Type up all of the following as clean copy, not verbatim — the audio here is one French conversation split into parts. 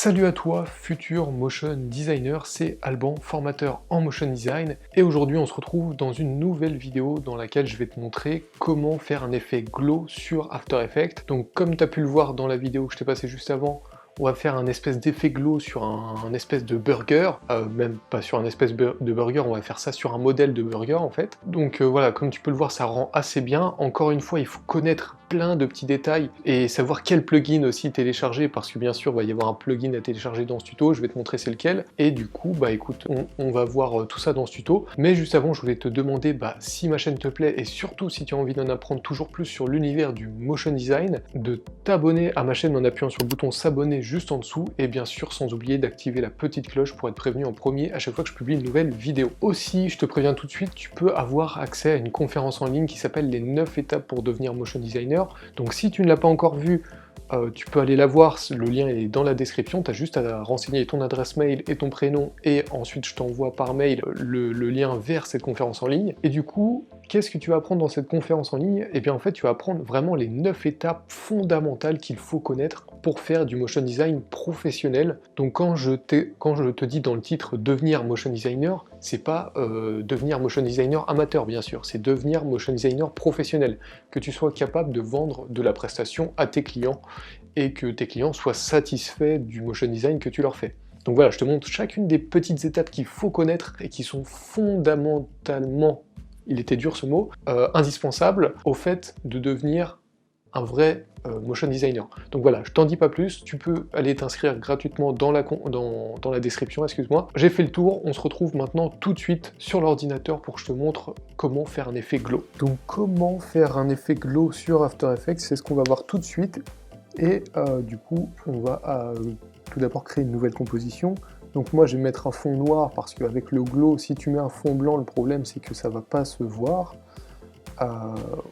Salut à toi, futur motion designer, c'est Alban, formateur en motion design, et aujourd'hui on se retrouve dans une nouvelle vidéo dans laquelle je vais te montrer comment faire un effet glow sur After Effects. Donc comme tu as pu le voir dans la vidéo que je t'ai passée juste avant, on va faire un espèce d'effet glow sur un espèce de burger, même pas sur un espèce de burger, on va faire ça sur un modèle de burger en fait. Donc voilà, comme tu peux le voir, ça rend assez bien. Encore une fois, il faut connaître plein de petits détails et savoir quel plugin aussi télécharger, parce que bien sûr, il va y avoir un plugin à télécharger dans ce tuto, je vais te montrer c'est lequel. Et du coup, bah écoute, on va voir tout ça dans ce tuto. Mais juste avant, je voulais te demander si ma chaîne te plaît et surtout si tu as envie d'en apprendre toujours plus sur l'univers du motion design, de t'abonner à ma chaîne en appuyant sur le bouton s'abonner juste en dessous, et bien sûr sans oublier d'activer la petite cloche pour être prévenu en premier à chaque fois que je publie une nouvelle vidéo. Aussi, je te préviens tout de suite, tu peux avoir accès à une conférence en ligne qui s'appelle les 9 étapes pour devenir motion designer. Donc si tu ne l'as pas encore vue, tu peux aller la voir, le lien est dans la description, tu as juste à renseigner ton adresse mail et ton prénom, et ensuite je t'envoie par mail le lien vers cette conférence en ligne. Et du coup, qu'est-ce que tu vas apprendre dans cette conférence en ligne? Eh bien en fait, tu vas apprendre vraiment les 9 étapes fondamentales qu'il faut connaître pour faire du motion design professionnel. Donc quand je te dis dans le titre devenir motion designer, c'est pas devenir motion designer amateur bien sûr, c'est devenir motion designer professionnel, que tu sois capable de vendre de la prestation à tes clients et que tes clients soient satisfaits du motion design que tu leur fais. Donc voilà, je te montre chacune des petites étapes qu'il faut connaître et qui sont fondamentalement, il était dur ce mot, indispensables au fait de devenir un vrai motion designer. Donc voilà, je t'en dis pas plus, tu peux aller t'inscrire gratuitement dans la description, excuse-moi. J'ai fait le tour, on se retrouve maintenant tout de suite sur l'ordinateur pour que je te montre comment faire un effet glow. Donc comment faire un effet glow sur After Effects, c'est ce qu'on va voir tout de suite. Et du coup, on va tout d'abord créer une nouvelle composition. Donc moi je vais mettre un fond noir parce qu'avec le glow, si tu mets un fond blanc, le problème c'est que ça va pas se voir.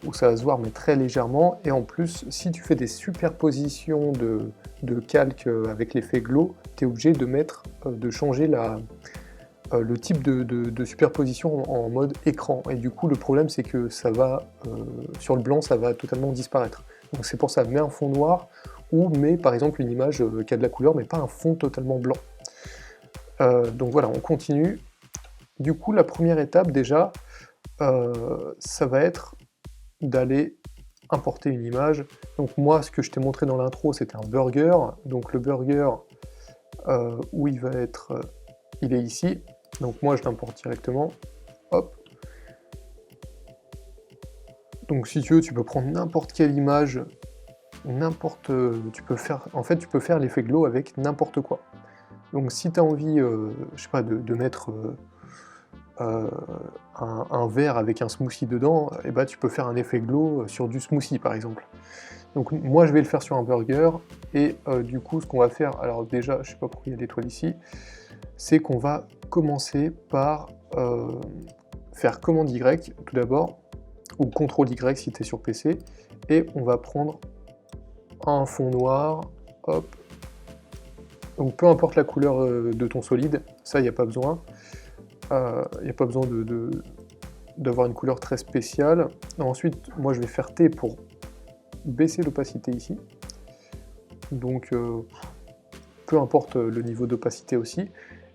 Où ça va se voir mais très légèrement, et en plus si tu fais des superpositions de calque avec l'effet glow, tu es obligé de changer le type de superposition en mode écran, et du coup le problème c'est que ça va, sur le blanc ça va totalement disparaître. Donc c'est pour ça, mets un fond noir, ou mets par exemple une image qui a de la couleur mais pas un fond totalement blanc. Donc voilà, on continue. Du coup la première étape déjà, ça va être d'aller importer une image. Donc moi, ce que je t'ai montré dans l'intro, c'était un burger. Donc le burger, où il va être, il est ici. Donc moi, je l'importe directement. Hop. Donc si tu veux, tu peux prendre n'importe quelle image, tu peux faire l'effet glow avec n'importe quoi. Donc si tu as envie, je sais pas, de mettre un verre avec un smoothie dedans, et bah tu peux faire un effet glow sur du smoothie par exemple. Donc moi je vais le faire sur un burger, et du coup ce qu'on va faire, alors déjà je sais pas pourquoi il y a l'étoile ici, c'est qu'on va commencer par faire commande Y tout d'abord, ou CTRL Y si tu es sur PC, et on va prendre un fond noir, hop, donc peu importe la couleur de ton solide, ça il n'y a pas besoin. Il n'y a pas besoin d'avoir une couleur très spéciale. Ensuite, moi je vais faire T pour baisser l'opacité ici. Donc peu importe le niveau d'opacité aussi.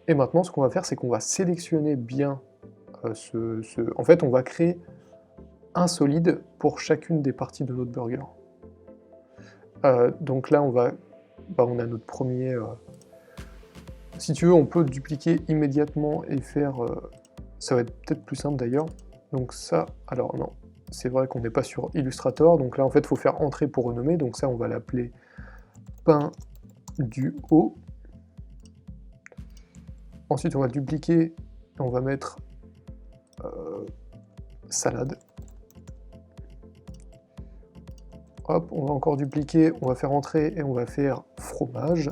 Et maintenant ce qu'on va faire, c'est qu'on va sélectionner bien En fait, on va créer un solide pour chacune des parties de notre burger. Donc là, on a notre premier... Si tu veux, on peut dupliquer immédiatement et faire... ça va être peut-être plus simple d'ailleurs. Donc ça, alors non, c'est vrai qu'on n'est pas sur Illustrator, donc là en fait il faut faire entrer pour renommer, donc ça on va l'appeler pain du haut. Ensuite on va dupliquer, et on va mettre salade. Hop, on va encore dupliquer, on va faire entrer et on va faire fromage.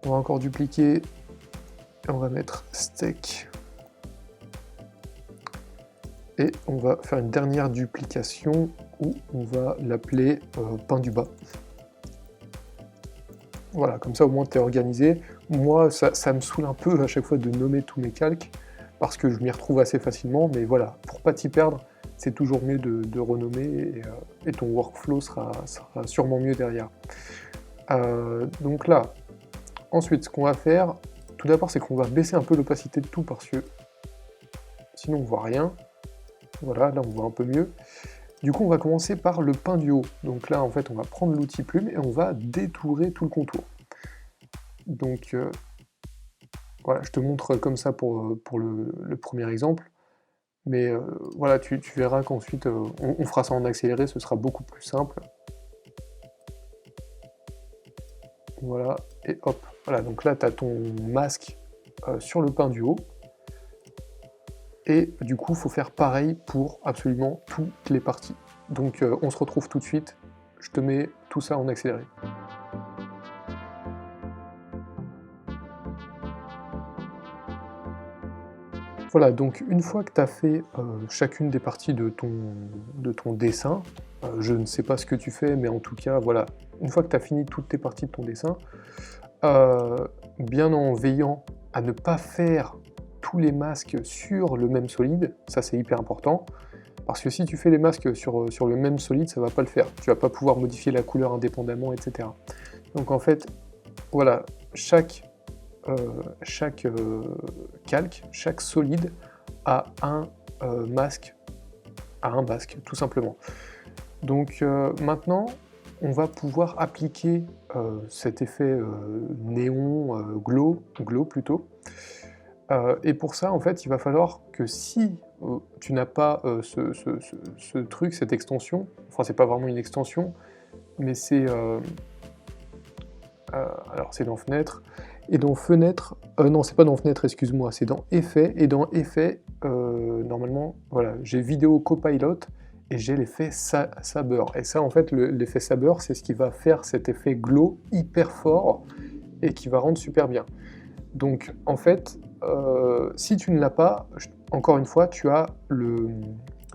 On va encore dupliquer, et on va mettre steak. Et on va faire une dernière duplication où on va l'appeler pain du bas. Voilà, comme ça au moins tu es organisé. Moi, ça me saoule un peu à chaque fois de nommer tous mes calques, parce que je m'y retrouve assez facilement, mais voilà, pour pas t'y perdre, c'est toujours mieux de renommer, et ton workflow sera sûrement mieux derrière. Donc là, ensuite, ce qu'on va faire, tout d'abord, c'est qu'on va baisser un peu l'opacité de tout, parce que sinon on voit rien. Voilà, là on voit un peu mieux. Du coup, on va commencer par le peint du haut. Donc là, en fait, on va prendre l'outil plume et on va détourer tout le contour. Donc, voilà, je te montre comme ça pour le premier exemple. Mais voilà, tu verras qu'ensuite, on fera ça en accéléré, ce sera beaucoup plus simple. Voilà, et hop. Voilà, donc là, tu as ton masque sur le peint du haut. Et du coup, il faut faire pareil pour absolument toutes les parties. Donc on se retrouve tout de suite, je te mets tout ça en accéléré. Voilà, donc une fois que tu as fait chacune des parties de ton dessin, je ne sais pas ce que tu fais, mais en tout cas, voilà, une fois que tu as fini toutes tes parties de ton dessin, bien en veillant à ne pas faire tous les masques sur le même solide, ça c'est hyper important, parce que si tu fais les masques sur le même solide, ça va pas le faire, tu vas pas pouvoir modifier la couleur indépendamment, etc. Donc en fait, voilà, chaque calque, chaque solide a un masque, tout simplement. Donc maintenant, on va pouvoir appliquer cet effet néon, glow plutôt. Et pour ça, en fait, il va falloir que si tu n'as pas ce truc, cette extension, enfin c'est pas vraiment une extension, mais c'est alors c'est dans Fenêtre, et dans Fenêtre, non c'est pas dans Fenêtre, excuse-moi, c'est dans Effet, et dans Effet, normalement, voilà, j'ai Vidéo Copilot, et j'ai l'effet Saber, et ça en fait, l'effet Saber, c'est ce qui va faire cet effet glow hyper fort, et qui va rendre super bien. Donc en fait, si tu ne l'as pas, encore une fois, tu as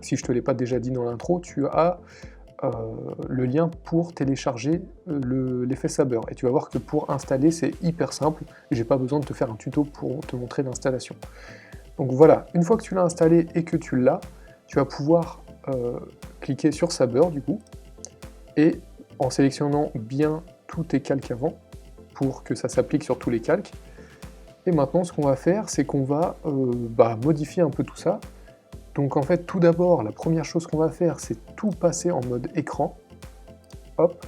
si je te l'ai pas déjà dit dans l'intro, tu as le lien pour télécharger l'effet Saber. Et tu vas voir que pour installer, c'est hyper simple. J'ai pas besoin de te faire un tuto pour te montrer l'installation. Donc voilà, une fois que tu l'as installé et que tu l'as, tu vas pouvoir cliquer sur Saber du coup, et en sélectionnant bien tous tes calques avant, pour que ça s'applique sur tous les calques. Et maintenant, ce qu'on va faire, c'est qu'on va modifier un peu tout ça. Donc en fait, tout d'abord, la première chose qu'on va faire, c'est tout passer en mode écran. Hop.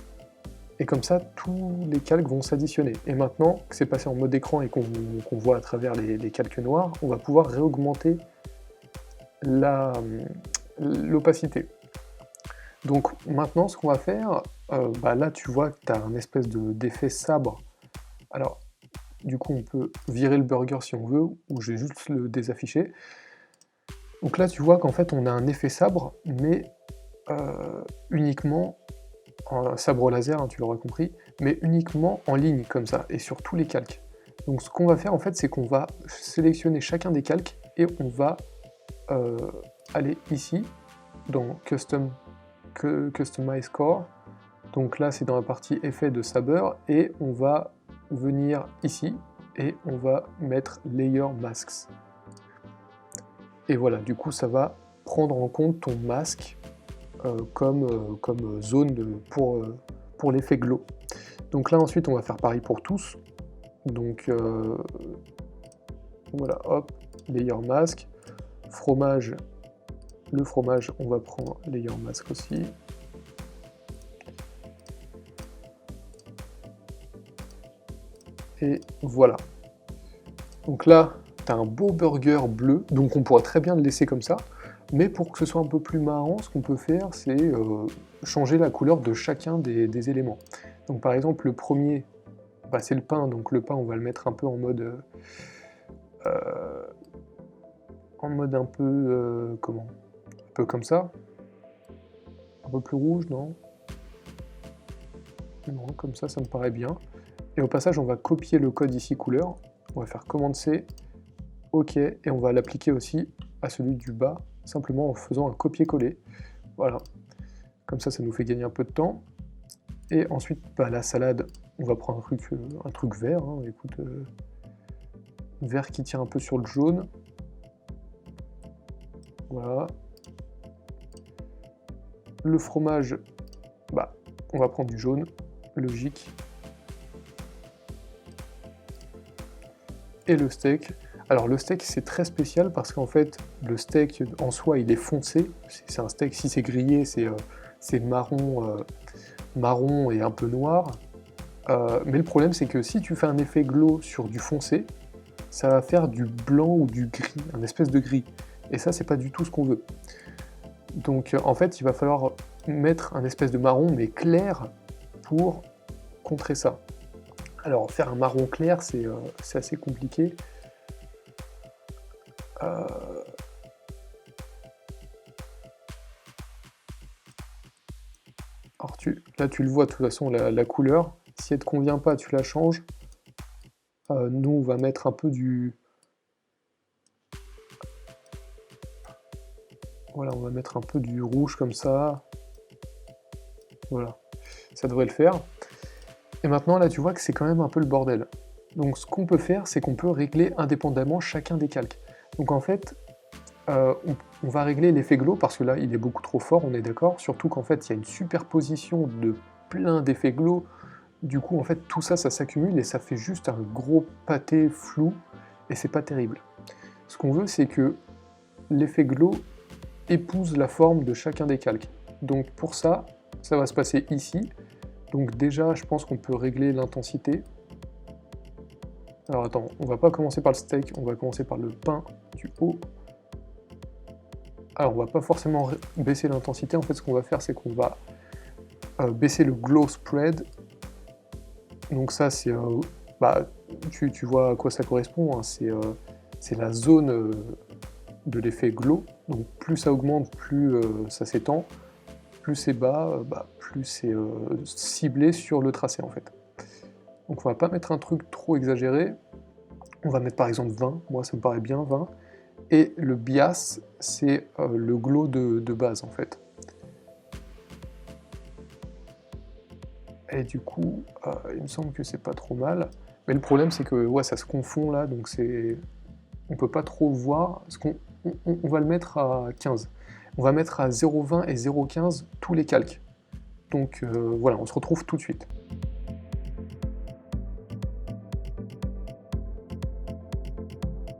Et comme ça, tous les calques vont s'additionner. Et maintenant que c'est passé en mode écran et qu'on voit à travers les calques noirs, on va pouvoir réaugmenter l'opacité. Donc maintenant, ce qu'on va faire, là tu vois que tu as un espèce d'effet sabre. Alors, du coup, on peut virer le burger si on veut, ou je vais juste le désafficher. Donc là, tu vois qu'en fait, on a un effet sabre, mais uniquement en sabre laser, hein, tu l'auras compris, mais uniquement en ligne, comme ça, et sur tous les calques. Donc ce qu'on va faire, en fait, c'est qu'on va sélectionner chacun des calques, et on va aller ici, dans Customize Core. Donc là, c'est dans la partie effet de Saber, et on va venir ici, et on va mettre Layer Masks. Et voilà, du coup, ça va prendre en compte ton masque comme zone pour l'effet glow. Donc là, ensuite, on va faire pareil pour tous. Donc voilà, hop, layer mask, fromage, le fromage, on va prendre layer mask aussi. Et voilà. Donc là, tu as un beau burger bleu, donc on pourra très bien le laisser comme ça, mais pour que ce soit un peu plus marrant, ce qu'on peut faire, c'est changer la couleur de chacun des éléments. Donc par exemple, le premier, c'est le pain, donc le pain, on va le mettre un peu en mode un peu, comment? Un peu comme ça. Un peu plus rouge, non? Non, comme ça me paraît bien. Et au passage, on va copier le code ici couleur, on va faire CTRL-C, OK, et on va l'appliquer aussi à celui du bas, simplement en faisant un copier-coller. Voilà, comme ça nous fait gagner un peu de temps. Et ensuite, la salade, on va prendre un truc vert, hein, écoute, vert qui tire un peu sur le jaune. Voilà. Le fromage, on va prendre du jaune, logique. et le steak. Alors le steak c'est très spécial parce qu'en fait le steak en soi il est foncé, c'est un steak, si c'est grillé c'est marron, marron et un peu noir, mais le problème c'est que si tu fais un effet glow sur du foncé, ça va faire du blanc ou du gris, un espèce de gris, et ça c'est pas du tout ce qu'on veut. Donc en fait il va falloir mettre un espèce de marron mais clair pour contrer ça. Alors faire un marron clair c'est assez compliqué. Alors là tu le vois de toute façon la couleur, si elle te convient pas tu la changes. Nous on va mettre un peu du... Voilà, on va mettre un peu du rouge comme ça. Voilà, ça devrait le faire. Et maintenant là tu vois que c'est quand même un peu le bordel. Donc ce qu'on peut faire c'est qu'on peut régler indépendamment chacun des calques. Donc en fait on va régler l'effet glow parce que là il est beaucoup trop fort, on est d'accord, surtout qu'en fait il y a une superposition de plein d'effets glow, du coup en fait tout ça s'accumule et ça fait juste un gros pâté flou et c'est pas terrible. Ce qu'on veut c'est que l'effet glow épouse la forme de chacun des calques. Donc pour ça, ça va se passer ici. Donc déjà je pense qu'on peut régler l'intensité. Alors attends, on va pas commencer par le steak, on va commencer par le pain du haut. Alors on va pas forcément baisser l'intensité, en fait ce qu'on va faire c'est qu'on va baisser le glow spread. Donc ça c'est, tu vois à quoi ça correspond, hein. C'est la zone de l'effet glow, donc plus ça augmente, plus ça s'étend, plus c'est bas, plus c'est ciblé sur le tracé en fait. Donc on va pas mettre un truc trop exagéré, on va mettre par exemple 20, moi ça me paraît bien 20. Et le bias, c'est le glow de base en fait. Et du coup, il me semble que c'est pas trop mal. Mais le problème c'est que ouais, ça se confond là, donc on peut pas trop voir. On va le mettre à 15. On va mettre à 0,20 et 0,15 tous les calques. Donc voilà, on se retrouve tout de suite.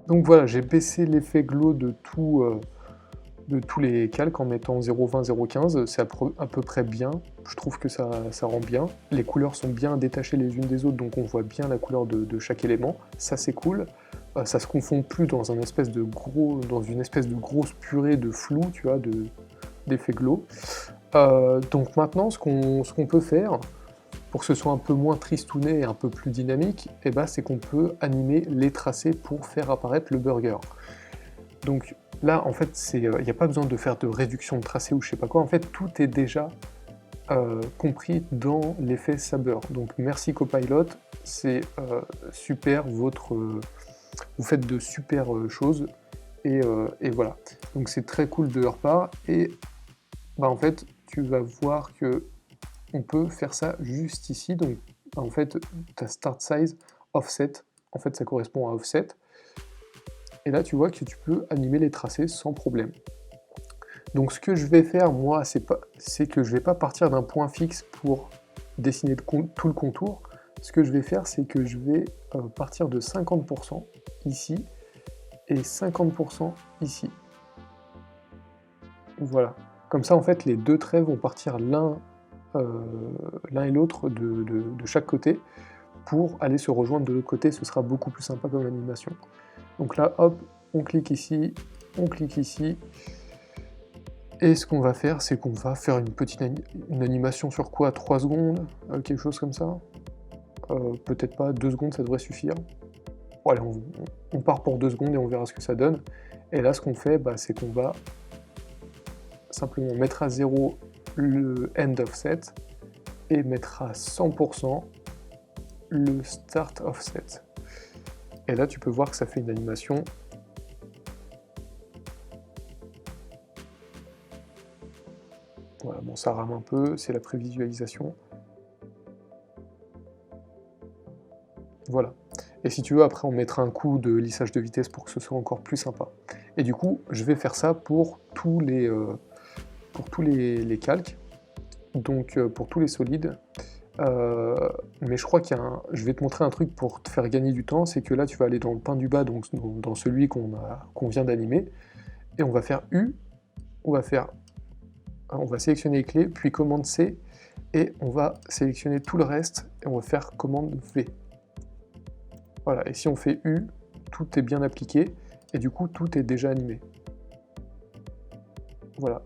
Donc voilà, j'ai baissé l'effet glow de tous les calques en mettant 0,20, 0,15, c'est à peu près bien, je trouve que ça rend bien. Les couleurs sont bien détachées les unes des autres, donc on voit bien la couleur de chaque élément, ça c'est cool. Ça se confond plus dans une espèce de grosse purée de flou, tu vois, d'effet glow. Donc maintenant, ce qu'on peut faire, pour que ce soit un peu moins tristouné et un peu plus dynamique, c'est qu'on peut animer les tracés pour faire apparaître le burger. Donc là, en fait, il n'y a pas besoin de faire de réduction de tracé ou je sais pas quoi, en fait, tout est déjà compris dans l'effet Saber. Donc merci Copilot, c'est super, vous faites de super choses, et voilà. Donc c'est très cool de leur part, et en fait, tu vas voir que on peut faire ça juste ici. Donc en fait, ta start size offset, en fait ça correspond à offset. Et là tu vois que tu peux animer les tracés sans problème. Donc ce que je vais faire moi, c'est que je vais pas partir d'un point fixe pour dessiner tout le contour. Ce que je vais faire, c'est que je vais partir de 50% ici et 50% ici. Voilà. Comme ça en fait les deux traits vont partir l'un et l'autre de chaque côté pour aller se rejoindre de l'autre côté, ce sera beaucoup plus sympa comme animation. Donc là, hop, on clique ici, et ce qu'on va faire, c'est qu'on va faire une animation sur quoi, 3 secondes, quelque chose comme ça, peut-être pas, 2 secondes ça devrait suffire. Bon, allez, on part pour 2 secondes et on verra ce que ça donne. Et là ce qu'on fait, c'est qu'on va simplement mettre à 0 le end offset et mettre à 100% le start offset. Et là tu peux voir que ça fait une animation voilà, bon ça rame un peu, c'est la prévisualisation. Voilà. Et si tu veux, après on mettra un coup de lissage de vitesse pour que ce soit encore plus sympa. Et du coup, je vais faire ça pour tous les calques, donc pour tous les solides. Mais je crois qu'il y a je vais te montrer un truc pour te faire gagner du temps, c'est que là tu vas aller dans le pain du bas, donc dans celui qu'on vient d'animer, et on va faire U, on va sélectionner les clés, puis commande C, et on va sélectionner tout le reste, et on va faire commande V. Voilà, et si on fait U, tout est bien appliqué, et du coup tout est déjà animé. Voilà.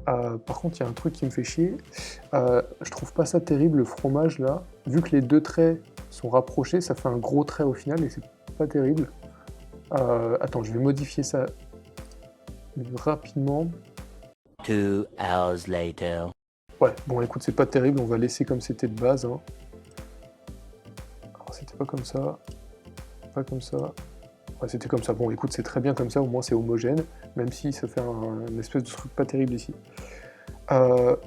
Par contre, il y a un truc qui me fait chier. Je trouve pas ça terrible, le fromage, là. Vu que les deux traits sont rapprochés, ça fait un gros trait au final, et c'est pas terrible. Attends, je vais modifier ça rapidement. 2 hours later. Ouais, bon, écoute, c'est pas terrible, on va laisser comme c'était de base. Hein. Alors, c'était pas comme ça. Pas comme ça. Ouais, c'était comme ça. Bon, écoute, c'est très bien comme ça, au moins c'est homogène, même si ça fait une espèce de truc pas terrible ici.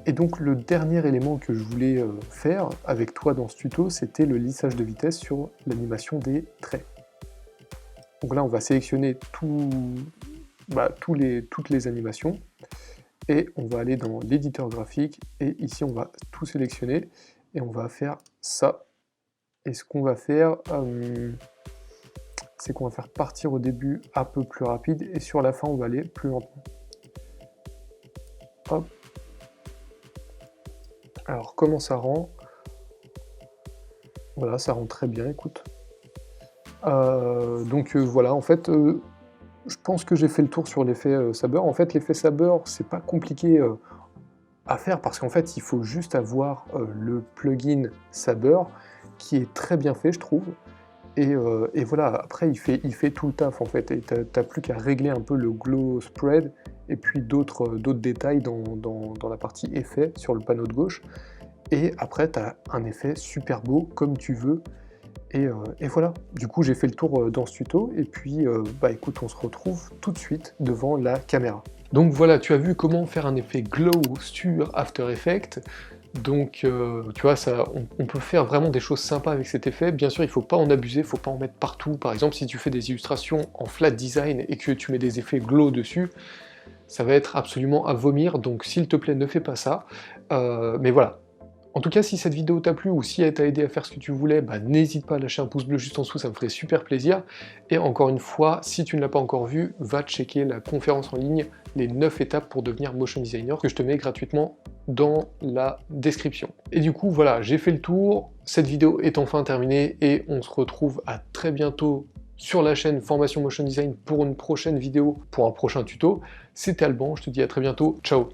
Et donc le dernier élément que je voulais faire avec toi dans ce tuto, c'était le lissage de vitesse sur l'animation des traits. Donc là, on va sélectionner toutes les animations, et on va aller dans l'éditeur graphique, et ici on va tout sélectionner, et on va faire ça. Et ce qu'on va faire, c'est qu'on va faire partir au début un peu plus rapide, et sur la fin on va aller plus lentement. Hop. Alors comment ça rend? Voilà, ça rend très bien, écoute. Voilà, en fait, je pense que j'ai fait le tour sur l'effet Saber. En fait, l'effet Saber, c'est pas compliqué à faire, parce qu'en fait, il faut juste avoir le plugin Saber, qui est très bien fait, je trouve. Et voilà, après il fait tout le taf en fait, et t'as plus qu'à régler un peu le glow spread, et puis d'autres détails dans la partie effet sur le panneau de gauche, et après t'as un effet super beau comme tu veux, et voilà. Du coup j'ai fait le tour dans ce tuto, et puis bah écoute, on se retrouve tout de suite devant la caméra. Donc voilà, tu as vu comment faire un effet glow sur After Effects. Donc, tu vois, on peut faire vraiment des choses sympas avec cet effet. Bien sûr, il ne faut pas en abuser, il ne faut pas en mettre partout. Par exemple, si tu fais des illustrations en flat design et que tu mets des effets glow dessus, ça va être absolument à vomir. Donc, s'il te plaît, ne fais pas ça. Mais voilà. En tout cas, si cette vidéo t'a plu ou si elle t'a aidé à faire ce que tu voulais, bah, n'hésite pas à lâcher un pouce bleu juste en dessous, ça me ferait super plaisir. Et encore une fois, si tu ne l'as pas encore vu, va checker la conférence en ligne, les 9 étapes pour devenir motion designer, que je te mets gratuitement dans la description. Et du coup, voilà, j'ai fait le tour, cette vidéo est enfin terminée, et on se retrouve à très bientôt sur la chaîne Formation Motion Design pour une prochaine vidéo, pour un prochain tuto. C'était Alban, je te dis à très bientôt, ciao.